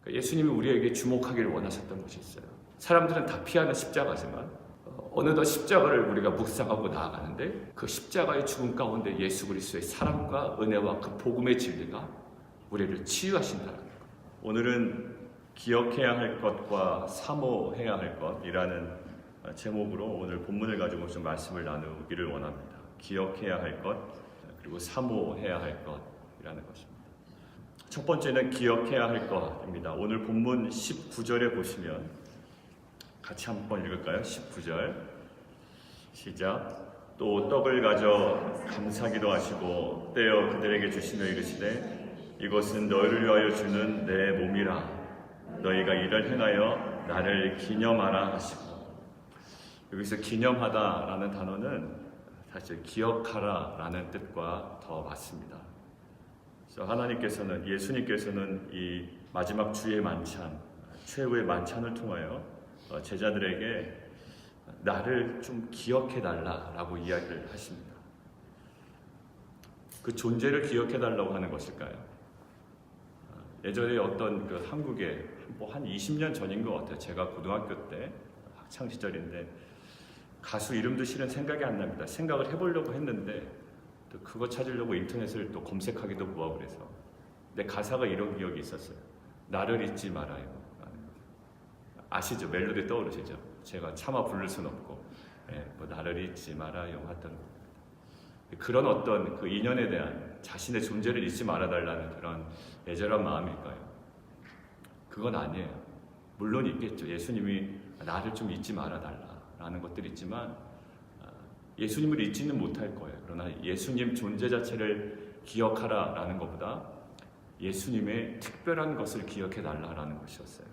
예수님이 우리에게 주목하기를 원하셨던 것이 있어요. 사람들은 다 피하는 십자가지만 어느덧 십자가를 우리가 묵상하고 나아가는데 그 십자가의 죽음 가운데 예수 그리스도의 사랑과 은혜와 그 복음의 진리가 우리를 치유하신다는 것. 오늘은 기억해야 할 것과 사모해야 할 것이라는 제목으로 오늘 본문을 가지고 좀 말씀을 나누기를 원합니다. 기억해야 할 것, 그리고 사모해야 할 것이라는 것입니다. 첫 번째는 기억해야 할 것입니다. 오늘 본문 19절에 보시면 같이 한번 읽을까요? 19절 시작. 또 떡을 가져 감사기도 하시고 떼어 그들에게 주시며 이르시되 이것은 너희를 위하여 주는 내 몸이라. 너희가 이를 행하여 나를 기념하라 하시고. 여기서 기념하다라는 단어는 사실 기억하라라는 뜻과 더 맞습니다. 그래서 하나님께서는, 예수님께서는 이 마지막 주의 만찬, 최후의 만찬을 통하여 제자들에게 나를 좀 기억해달라라고 이야기를 하십니다. 그 존재를 기억해달라고 하는 것일까요? 예전에 어떤 그 한국에 한 20년 전인 것 같아요. 제가 고등학교 때 학창 시절인데 가수 이름도 실은 생각이 안 납니다. 생각을 해보려고 했는데 또 그거 찾으려고 인터넷을 또 검색하기도 뭐하고 그래서 내 가사가 이런 기억이 있었어요. 나를 잊지 말아요. 아시죠? 멜로디 떠오르시죠? 제가 차마 부를 순 없고 뭐 나를 잊지 말아요 하던 그런 어떤 그 인연에 대한 자신의 존재를 잊지 말아달라는 그런 애절한 마음일까요? 그건 아니에요. 물론 있겠죠. 예수님이 나를 좀 잊지 말아달라라는 것들이 있지만 예수님을 잊지는 못할 거예요. 그러나 예수님 존재 자체를 기억하라라는 것보다 예수님의 특별한 것을 기억해달라라는 것이었어요.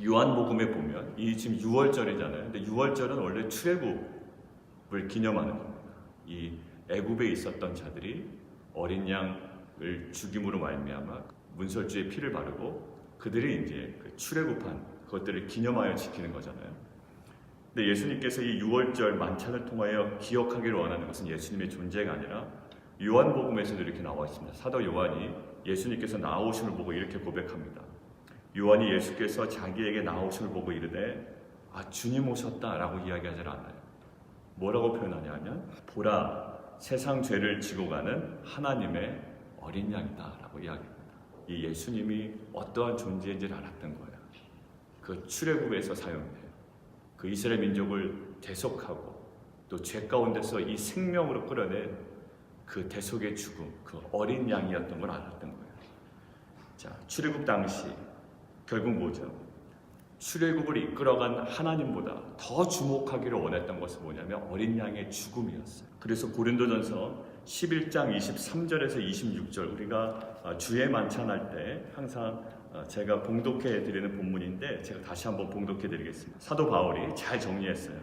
요한복음에 보면 이 지금 6월절이잖아요. 근데 6월절은 원래 출애굽을 기념하는 겁니다. 이 애굽에 있었던 자들이 어린 양을 죽임으로 말미암아 문설주에 피를 바르고 그들이 이제 그 출애굽한 그것들을 기념하여 지키는 거잖아요. 근데 예수님께서 이 6월절 만찬을 통하여 기억하기를 원하는 것은 예수님의 존재가 아니라 요한복음에서도 이렇게 나와 있습니다. 사도 요한이 예수님께서 나오심을 보고 이렇게 고백합니다. 요한이 예수께서 자기에게 나오심을 보고 이르되 주님 오셨다라고 이야기하지 않아요. 뭐라고 표현하냐면 보라 세상 죄를 지고 가는 하나님의 어린 양이다라고 이야기합니다. 이 예수님이 어떠한 존재인지를 알았던 거예요. 그 출애굽에서 사용돼요. 그 이스라엘 민족을 대속하고 또 죄 가운데서 이 생명으로 끌어낸 그 대속의 죽음, 그 어린 양이었던 걸 알았던 거예요. 자, 출애굽 당시 결국 뭐죠? 출애굽을 이끌어간 하나님보다 더 주목하기를 원했던 것은 뭐냐면 어린 양의 죽음이었어요. 그래서 고린도전서 11장 23절에서 26절 우리가 주의 만찬할 때 항상 제가 봉독해 드리는 본문인데 제가 다시 한번 봉독해 드리겠습니다. 사도 바울이 잘 정리했어요.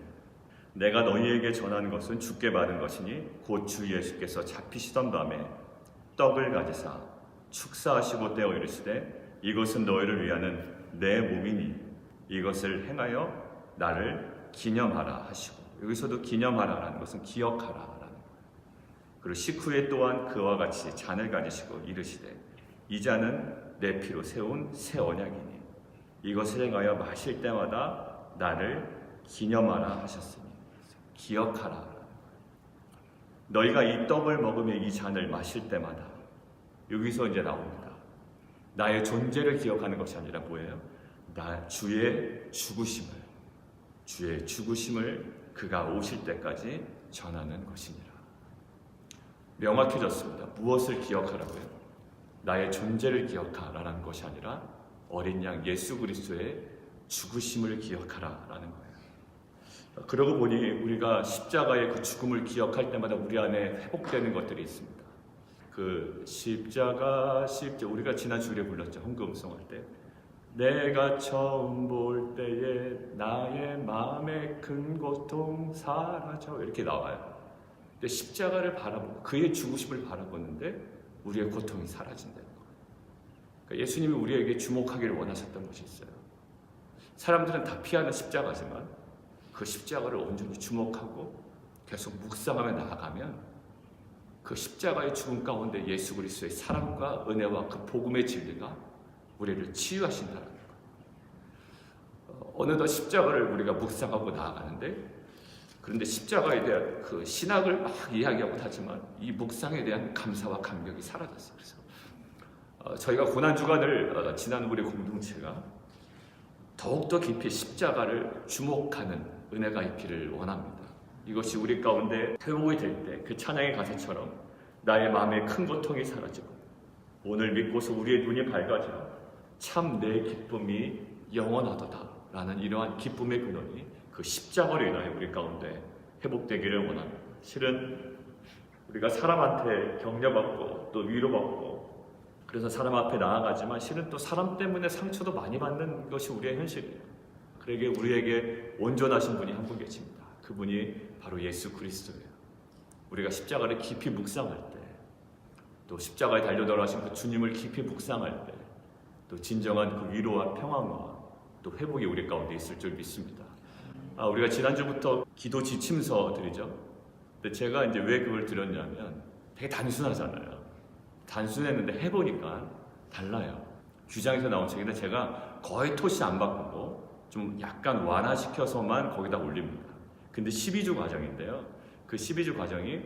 내가 너희에게 전한 것은 주께 받은 것이니 곧 주 예수께서 잡히시던 밤에 떡을 가지사 축사하시고 떼어 이르시되 이것은 너희를 위하는 내 몸이니 이것을 행하여 나를 기념하라 하시고, 여기서도 기념하라라는 것은 기억하라라는 거예요. 그리고 식후에 또한 그와 같이 잔을 가지시고 이르시되 이 잔은 내 피로 세운 새 언약이니 이것을 행하여 마실 때마다 나를 기념하라 하셨으니 기억하라라는 거예요. 너희가 이 떡을 먹으며 이 잔을 마실 때마다, 여기서 이제 나옵니다. 나의 존재를 기억하는 것이 아니라 뭐예요? 주의 죽으심을 그가 오실 때까지 전하는 것이니라. 명확해졌습니다. 무엇을 기억하라고요? 나의 존재를 기억하라는 것이 아니라 어린 양 예수 그리스도의 죽으심을 기억하라라는 거예요. 그러고 보니 우리가 십자가의 그 죽음을 기억할 때마다 우리 안에 회복되는 것들이 있습니다. 그 십자가 우리가 지난 주일에 불렀죠. 헌금송할 때 내가 처음 볼 때에 나의 마음의 큰 고통 사라져 이렇게 나와요. 근데 십자가를 바라보고 그의 죽으심을 바라보는데 우리의 고통이 사라진다는 거예요. 그러니까 예수님이 우리에게 주목하기를 원하셨던 것이 있어요. 사람들은 다 피하는 십자가지만 그 십자가를 온전히 주목하고 계속 묵상하며 나아가면 그 십자가의 죽음 가운데 예수 그리스도의 사랑과 은혜와 그 복음의 진리가 우리를 치유하신다는 거예요. 어느덧 십자가를 우리가 묵상하고 나아가는데, 그런데 십자가에 대한 그 신학을 막 이야기하고 하지만 이 묵상에 대한 감사와 감격이 사라졌어요. 그래서 저희가 고난주간을 지난 우리 공동체가 더욱더 깊이 십자가를 주목하는 은혜가 있기를 원합니다. 이것이 우리 가운데 회복이 될 때 그 찬양의 가사처럼 나의 마음에 큰 고통이 사라지고 오늘 믿고서 우리의 눈이 밝아져 참 내 기쁨이 영원하도다 라는 이러한 기쁨의 근원이 그 십자가로 인하여 우리 가운데 회복되기를 원합니다. 실은 우리가 사람한테 격려받고 또 위로받고 그래서 사람 앞에 나아가지만 실은 또 사람 때문에 상처도 많이 받는 것이 우리의 현실이에요. 그러기에 우리에게 온전하신 분이 한 분 계십니다. 그분이 바로 예수 그리스도예요. 우리가 십자가를 깊이 묵상할 때, 또 십자가에 달려 돌아가신 그 주님을 깊이 묵상할 때, 또 진정한 그 위로와 평안과 또 회복이 우리 가운데 있을 줄 믿습니다. 우리가 지난주부터 기도 지침서 드리죠. 근데 제가 이제 왜 그걸 드렸냐면 되게 단순하잖아요. 단순했는데 해보니까 달라요. 규장에서 나온 책인데 제가 거의 토시 안 바꾸고 좀 약간 완화시켜서만 거기다 올립니다. 근데 12주 과정인데요. 그 12주 과정이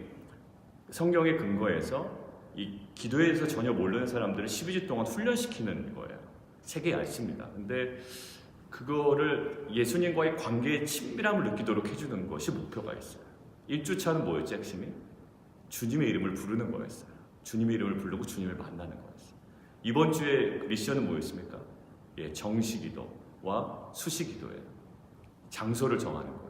성경의 근거에서 이 기도에 대해서 전혀 모르는 사람들을 12주 동안 훈련시키는 거예요. 책이 얇습니다. 근데 그거를 예수님과의 관계의 친밀함을 느끼도록 해주는 것이 목표가 있어요. 1주차는 뭐였지, 핵심이? 주님의 이름을 부르는 거였어요. 주님의 이름을 부르고 주님을 만나는 거였어요. 이번 주에 미션은 뭐였습니까? 정시기도와 수시기도예요. 장소를 정하는 거예요.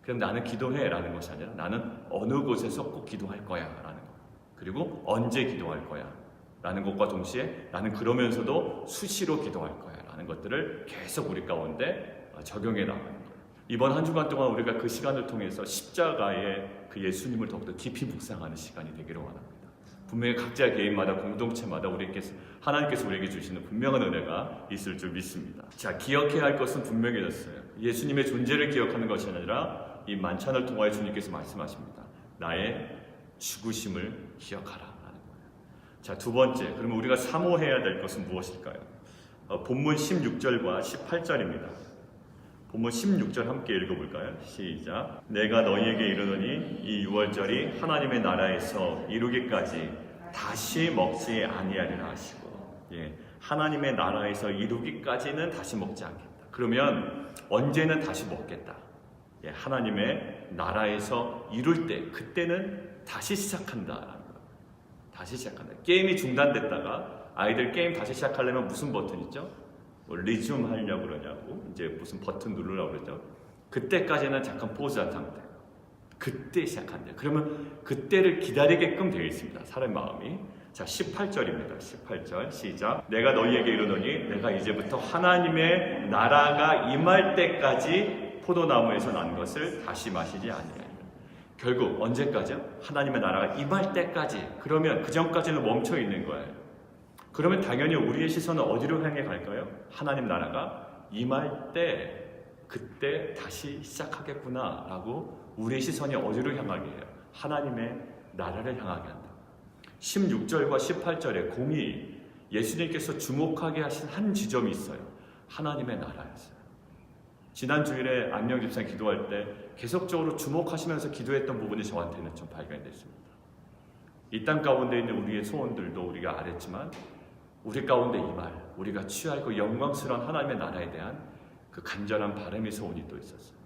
그럼 나는 기도해라는 것이 아니라 나는 어느 곳에서 꼭 기도할 거야라는 거. 그리고 언제 기도할 거야라는 것과 동시에 나는 그러면서도 수시로 기도할 거야라는 것들을 계속 우리 가운데 적용해 나가는 거예요. 이번 한 주간 동안 우리가 그 시간을 통해서 십자가의 그 예수님을 더욱더 깊이 묵상하는 시간이 되기를 원합니다. 분명히 각자 개인마다 공동체마다 하나님께서 우리에게 주시는 분명한 은혜가 있을 줄 믿습니다. 자, 기억해야 할 것은 분명해졌어요. 예수님의 존재를 기억하는 것이 아니라 이 만찬을 통하여 주님께서 말씀하십니다. 나의 죽으심을 기억하라 라는 거예요. 자, 두 번째, 그러면 우리가 사모해야 될 것은 무엇일까요? 본문 16절과 18절입니다. 본문 16절 함께 읽어볼까요? 시작. 내가 너희에게 이르노니 이 유월절이 하나님의 나라에서 이루기까지 다시 먹지 아니하리라 하시고, 하나님의 나라에서 이루기까지는 다시 먹지 않겠다. 그러면 언제는 다시 먹겠다. 하나님의 나라에서 이룰 때, 그때는 다시 시작한다라는 거예요. 다시 시작한다. 게임이 중단됐다가 아이들 게임 다시 시작하려면 무슨 버튼 있죠? 리즘 하려고 그러냐고, 이제 무슨 버튼 누르라고 그러죠. 그때까지는 잠깐 포즈한 상태. 그때 시작한대요. 그러면 그때를 기다리게끔 되어 있습니다. 사람의 마음이. 자, 18절입니다. 18절 시작. 내가 너희에게 이르노니 내가 이제부터 하나님의 나라가 임할 때까지 포도나무에서 난 것을 다시 마시지 아니하리라. 결국 언제까지요? 하나님의 나라가 임할 때까지. 그러면 그 전까지는 멈춰 있는 거예요. 그러면 당연히 우리의 시선은 어디로 향해 갈까요? 하나님 나라가 임할 때, 그때 다시 시작하겠구나 라고 우리의 시선이 어디로 향하게 해요? 하나님의 나라를 향하게 한다. 16절과 18절에 공히 예수님께서 주목하게 하신 한 지점이 있어요. 하나님의 나라였어요. 지난 주일에 안녕 집사 기도할 때 계속적으로 주목하시면서 기도했던 부분이 저한테는 좀 발견이 됐습니다. 이 땅 가운데 있는 우리의 소원들도 우리가 알았지만 우리 가운데 이 말, 우리가 취할 그 영광스러운 하나님의 나라에 대한 그 간절한 바람의 소원이 또 있었어요.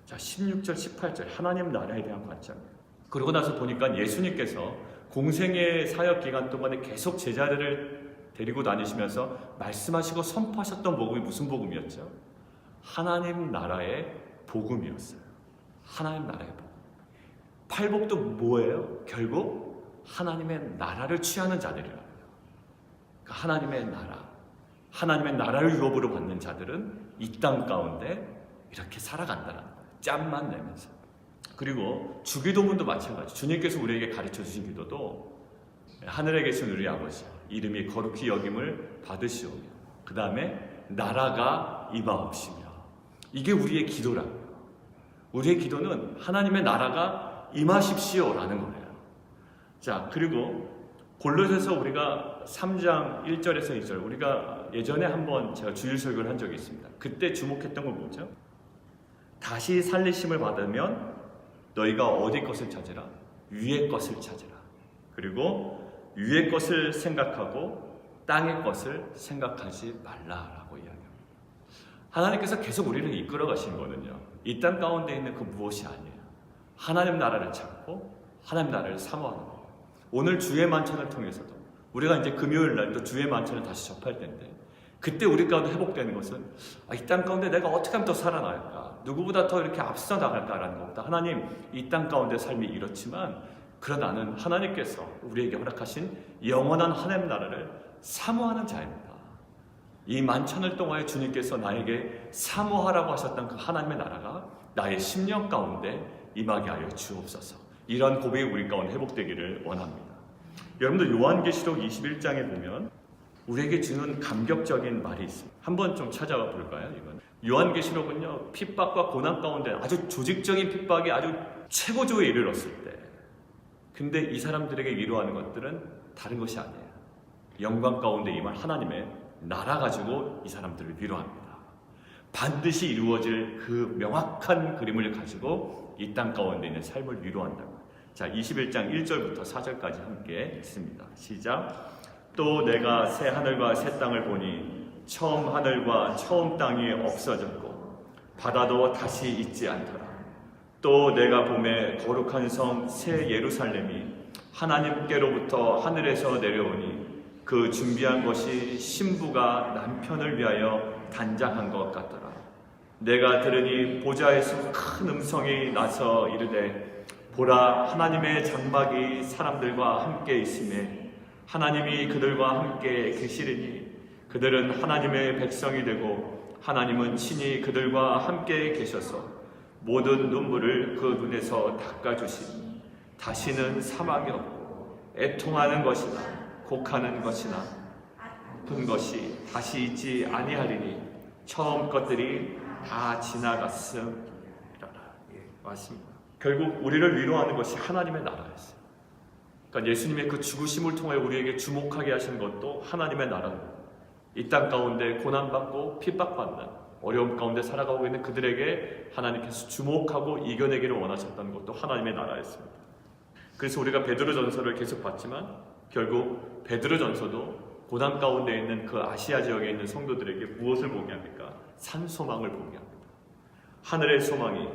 자, 16절, 18절 하나님 나라에 대한 관점이에요. 그러고 나서 보니까 예수님께서 공생의 사역 기간 동안에 계속 제자들을 데리고 다니시면서 말씀하시고 선포하셨던 복음이 무슨 복음이었죠? 하나님 나라의 복음이었어요. 하나님 나라의 복음. 팔복도 뭐예요? 결국 하나님의 나라를 취하는 자들이라고요. 하나님의 나라, 하나님의 나라를 유업으로 받는 자들은 이 땅 가운데 이렇게 살아간다는 거예요. 짬만 내면서. 그리고 주기도문도 마찬가지. 주님께서 우리에게 가르쳐 주신 기도도 하늘에 계신 우리 아버지 이름이 거룩히 여김을 받으시오며 그 다음에 나라가 임하옵시며, 이게 우리의 기도라고요. 우리의 기도는 하나님의 나라가 임하십시오라는 거예요. 자, 그리고 골로새서 우리가 3장 1절에서 2절 우리가 예전에 한번 제가 주일 설교를 한 적이 있습니다. 그때 주목했던 건 뭐죠? 다시 살리심을 받으면 너희가 어디 것을 찾으라? 위의 것을 찾으라. 그리고 위의 것을 생각하고 땅의 것을 생각하지 말라라고 이야기합니다. 하나님께서 계속 우리를 이끌어 가신 거는요, 이 땅 가운데 있는 그 무엇이 아니에요. 하나님 나라를 찾고 하나님 나라를 사모하는 거예요. 오늘 주의 만찬을 통해서도 우리가 이제 금요일 날 또 주의 만찬을 다시 접할 텐데, 그때 우리 가운데 회복되는 것은 이 땅 가운데 내가 어떻게 하면 더 살아날까, 누구보다 더 이렇게 앞서 나갈까라는 것보다, 하나님 이 땅 가운데 삶이 이렇지만 그러나 나는 하나님께서 우리에게 허락하신 영원한 하나님 나라를 사모하는 자입니다. 이 만찬을 통하여 주님께서 나에게 사모하라고 하셨던 그 하나님의 나라가 나의 심령 가운데 임하게 하여 주옵소서. 이런 고백이 우리 가운데 회복되기를 원합니다. 여러분들 요한계시록 21장에 보면 우리에게 주는 감격적인 말이 있습니다. 한번 좀 찾아와 볼까요? 이건 요한계시록은요, 핍박과 고난 가운데 아주 조직적인 핍박이 아주 최고조에 이르렀을 때, 근데 이 사람들에게 위로하는 것들은 다른 것이 아니에요. 영광 가운데 임할 하나님의 나라 가지고 이 사람들을 위로합니다. 반드시 이루어질 그 명확한 그림을 가지고 이 땅 가운데 있는 삶을 위로한다고. 자, 21장 1절부터 4절까지 함께 읽습니다. 시작. 또 내가 새 하늘과 새 땅을 보니 처음 하늘과 처음 땅이 없어졌고 바다도 다시 있지 않더라. 또 내가 보매 거룩한 성 새 예루살렘이 하나님께로부터 하늘에서 내려오니 그 준비한 것이 신부가 남편을 위하여 단장한 것 같더라. 내가 들으니 보좌에서 큰 음성이 나서 이르되 보라, 하나님의 장막이 사람들과 함께 있으매 하나님이 그들과 함께 계시리니 그들은 하나님의 백성이 되고 하나님은 친히 그들과 함께 계셔서 모든 눈물을 그 눈에서 닦아주시니 다시는 사망이 없고 애통하는 것이나 곡하는 것이나 아픈 것이 다시 있지 아니하리니 처음 것들이 다 지나갔음이라라. 맞습니다. 결국 우리를 위로하는 것이 하나님의 나라였어요. 그러니까 예수님의 그 죽으심을 통해 우리에게 주목하게 하신 것도 하나님의 나라입니다. 이 땅 가운데 고난받고 핍박받는 어려움 가운데 살아가고 있는 그들에게 하나님께서 주목하고 이겨내기를 원하셨던 것도 하나님의 나라였습니다. 그래서 우리가 베드로전서를 계속 봤지만 결국 베드로전서도 고난 가운데 있는 그 아시아 지역에 있는 성도들에게 무엇을 보게 합니까? 산소망을 보게 합니다. 하늘의 소망이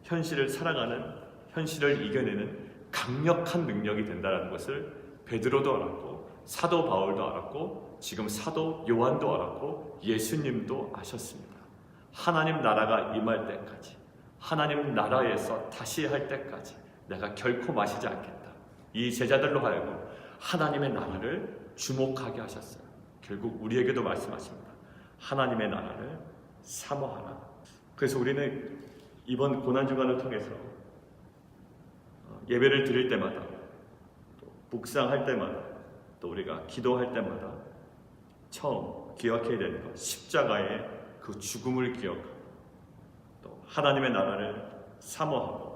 현실을 살아가는, 현실을 이겨내는 강력한 능력이 된다는 것을 베드로도 알았고 사도 바울도 알았고 지금 사도 요한도 알았고 예수님도 아셨습니다. 하나님 나라가 임할 때까지, 하나님 나라에서 다시 할 때까지 내가 결코 마시지 않겠다. 이 제자들로 하여금 하나님의 나라를 주목하게 하셨어요. 결국 우리에게도 말씀하십니다. 하나님의 나라를 사모하라. 그래서 우리는 이번 고난주간을 통해서 예배를 드릴 때마다, 또 묵상할 때마다, 또 우리가 기도할 때마다 처음 기억해야 되는 것, 십자가의 그 죽음을 기억하고 또 하나님의 나라를 사모하고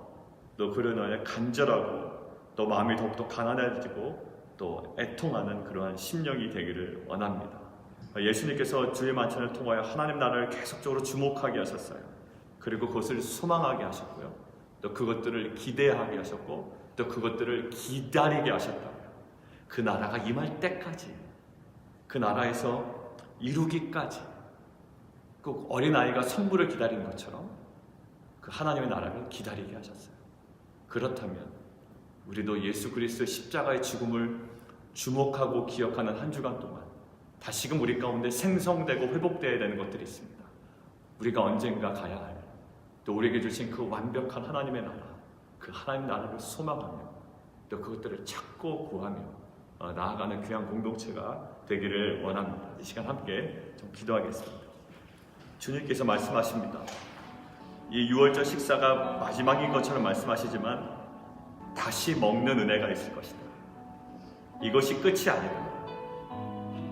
또 그로 인하여 간절하고 또 마음이 더욱더 가난해지고 또 애통하는 그러한 심령이 되기를 원합니다. 예수님께서 주의 만찬을 통하여 하나님 나라를 계속적으로 주목하게 하셨어요. 그리고 그것을 소망하게 하셨고요. 또 그것들을 기대하게 하셨고 또 그것들을 기다리게 하셨다고요. 그 나라가 임할 때까지, 그 나라에서 이루기까지 꼭 어린아이가 성부를 기다린 것처럼 그 하나님의 나라를 기다리게 하셨어요. 그렇다면 우리도 예수 그리스도의 십자가의 죽음을 주목하고 기억하는 한 주간 동안 다시금 우리 가운데 생성되고 회복되어야 되는 것들이 있습니다. 우리가 언젠가 가야 할, 또 우리에게 주신 그 완벽한 하나님의 나라, 그 하나님 나라를 소망하며 또 그것들을 찾고 구하며 나아가는 귀한 공동체가 되기를 원합니다. 이 시간 함께 좀 기도하겠습니다. 주님께서 말씀하십니다. 이 6월절 식사가 마지막인 것처럼 말씀하시지만 다시 먹는 은혜가 있을 것이다. 이것이 끝이 아니다.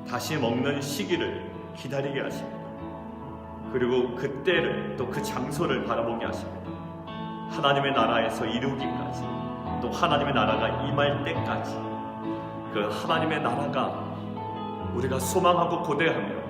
다시 먹는 시기를 기다리게 하십니다. 그리고 그때를 또 그 장소를 바라보게 하십니다. 하나님의 나라에서 이루기까지, 또 하나님의 나라가 임할 때까지 그 그 하나님의 나라가 우리가 소망하고 고대하며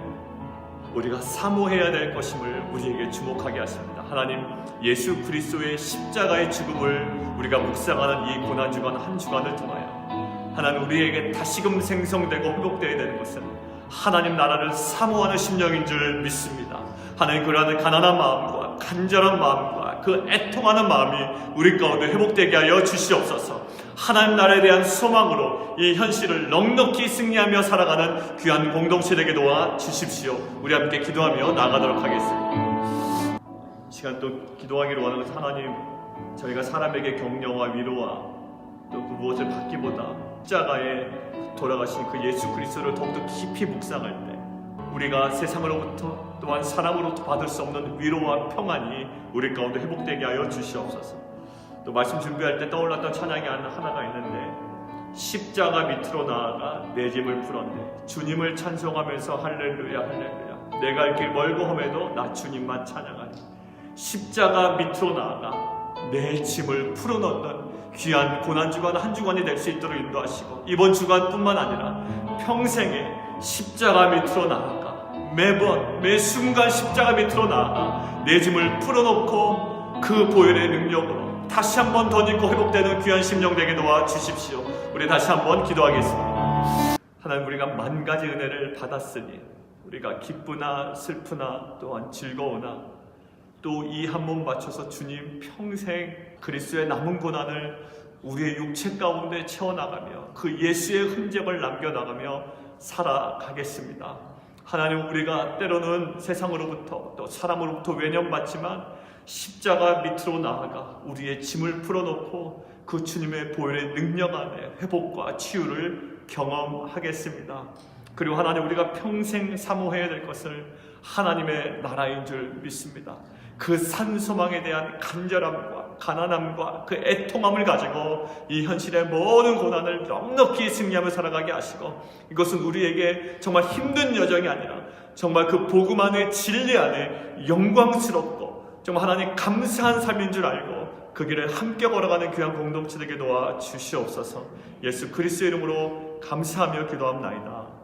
우리가 사모해야 될 것임을 우리에게 주목하게 하십니다. 하나님, 예수 그리스도의 십자가의 죽음을 우리가 묵상하는 이 고난주간 한 주간을 통하여 하나님, 우리에게 다시금 생성되고 회복되어야 되는 것은 하나님 나라를 사모하는 심령인 줄 믿습니다. 하나님, 그러한 가난한 마음과 간절한 마음과 그 애통하는 마음이 우리 가운데 회복되게 하여 주시옵소서. 하나님 나라에 대한 소망으로 이 현실을 넉넉히 승리하며 살아가는 귀한 공동체 되게 도와 주십시오. 우리 함께 기도하며 나아가도록 하겠습니다. 시간 또 기도하기로 하는 것은 하나님, 저희가 사람에게 격려와 위로와 또 그 무엇을 받기보다 십자가에 돌아가신 그 예수 그리스도를 더욱더 깊이 묵상할 때 우리가 세상으로부터 또한 사람으로부터 받을 수 없는 위로와 평안이 우리 가운데 회복되게 하여 주시옵소서. 또 말씀 준비할 때 떠올랐던 찬양이 하나가 있는데, 십자가 밑으로 나아가 내 짐을 풀었네. 주님을 찬송하면서 할렐루야 할렐루야, 내가 갈 길 멀고 험해도 나 주님만 찬양하리. 십자가 밑으로 나아가 내 짐을 풀어넣는 귀한 고난주간 한 주간이 될 수 있도록 인도하시고, 이번 주간뿐만 아니라 평생에 십자가 밑으로 나아가 매번 매 순간 십자가 밑으로 나아가 내 짐을 풀어놓고 그 보혈의 능력으로 다시 한번 덧입고 회복되는 귀한 심령 되게 도와 주십시오. 우리 다시 한번 기도하겠습니다. 하나님, 우리가 만 가지 은혜를 받았으니 우리가 기쁘나 슬프나 또한 즐거우나 또 이 한 몸 바쳐서 주님 평생 그리스도의 남은 고난을 우리의 육체 가운데 채워나가며 그 예수의 흔적을 남겨나가며 살아가겠습니다. 하나님, 우리가 때로는 세상으로부터 또 사람으로부터 외면받지만 십자가 밑으로 나아가 우리의 짐을 풀어놓고 그 주님의 보혈의 능력 안에 회복과 치유를 경험하겠습니다. 그리고 하나님, 우리가 평생 사모해야 될 것을 하나님의 나라인 줄 믿습니다. 그 산소망에 대한 간절함과 가난함과 그 애통함을 가지고 이 현실의 모든 고난을 넉넉히 승리하며 살아가게 하시고, 이것은 우리에게 정말 힘든 여정이 아니라 정말 그 복음 안에 진리 안에 영광스럽고 정말 하나님 감사한 삶인 줄 알고 그 길을 함께 걸어가는 귀한 공동체 되게 도와 주시옵소서. 예수 그리스도의 이름으로 감사하며 기도합나이다.